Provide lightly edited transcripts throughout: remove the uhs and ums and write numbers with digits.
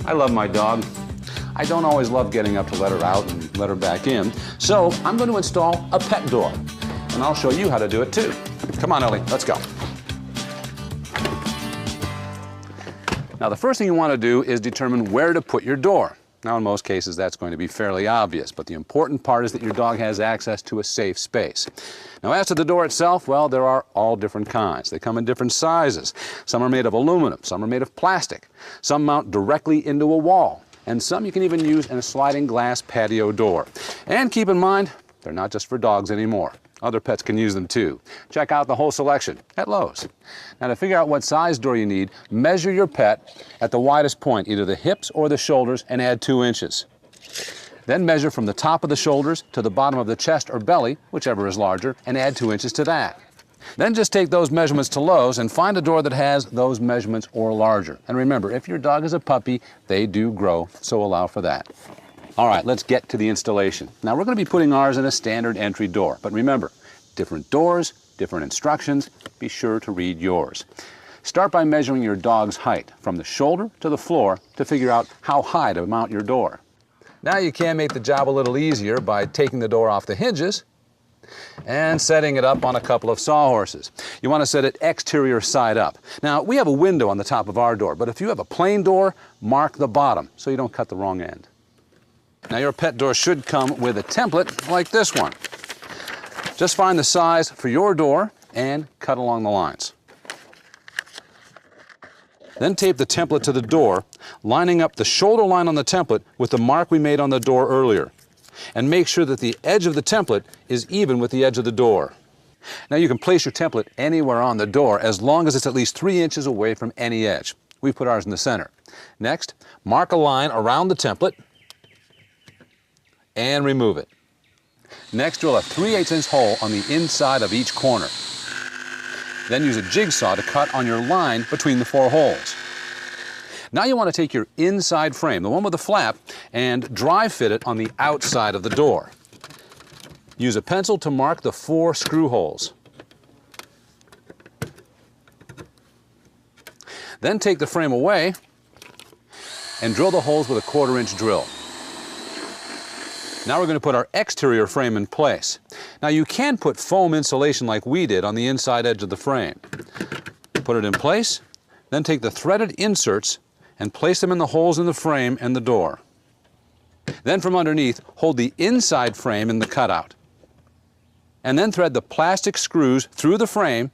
I love my dog. I don't always love getting up to let her out and let her back in, so I'm going to install a pet door, and I'll show you how to do it too. Come on, Ellie, let's go. Now, the first thing you want to do is determine where to put your door. Now, in most cases, that's going to be fairly obvious, but the important part is that your dog has access to a safe space. Now, as to the door itself, well, there are all different kinds. They come in different sizes. Some are made of aluminum, some are made of plastic. Some mount directly into a wall, and some you can even use in a sliding glass patio door. And keep in mind, they're not just for dogs anymore. Other pets can use them too. Check out the whole selection at Lowe's. Now, to figure out what size door you need, measure your pet at the widest point, either the hips or the shoulders, and add 2 inches. Then measure from the top of the shoulders to the bottom of the chest or belly, whichever is larger, and add 2 inches to that. Then just take those measurements to Lowe's and find a door that has those measurements or larger. And remember, if your dog is a puppy, they do grow, so allow for that. All right, let's get to the installation. Now, we're going to be putting ours in a standard entry door, but remember, different doors, different instructions. Be sure to read yours. Start by measuring your dog's height from the shoulder to the floor to figure out how high to mount your door. Now, you can make the job a little easier by taking the door off the hinges and setting it up on a couple of sawhorses. You want to set it exterior side up. Now, we have a window on the top of our door, but if you have a plain door, mark the bottom so you don't cut the wrong end. Now, your pet door should come with a template like this one. Just find the size for your door and cut along the lines. Then tape the template to the door, lining up the shoulder line on the template with the mark we made on the door earlier. And make sure that the edge of the template is even with the edge of the door. Now, you can place your template anywhere on the door as long as it's at least 3 inches away from any edge. We put ours in the center. Next, mark a line around the template and remove it. Next, drill a 3/8" hole on the inside of each corner. Then use a jigsaw to cut on your line between the 4 holes. Now you want to take your inside frame, the one with the flap, and dry fit it on the outside of the door. Use a pencil to mark the 4 screw holes. Then take the frame away and drill the holes with a 1/4" drill. Now we're going to put our exterior frame in place. Now, you can put foam insulation like we did on the inside edge of the frame. Put it in place, then take the threaded inserts and place them in the holes in the frame and the door. Then from underneath, hold the inside frame in the cutout. And then thread the plastic screws through the frame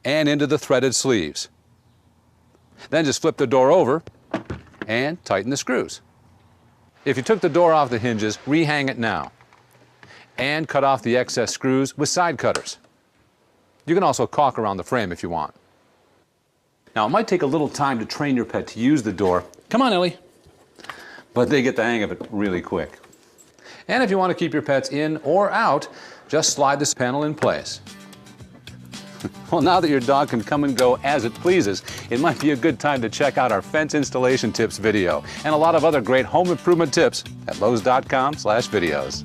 and into the threaded sleeves. Then just flip the door over and tighten the screws. If you took the door off the hinges, rehang it now and cut off the excess screws with side cutters. You can also caulk around the frame if you want. Now, it might take a little time to train your pet to use the door. Come on, Ellie. But they get the hang of it really quick. And if you want to keep your pets in or out, just slide this panel in place. Well, now that your dog can come and go as it pleases, it might be a good time to check out our fence installation tips video and a lot of other great home improvement tips at Lowes.com/videos.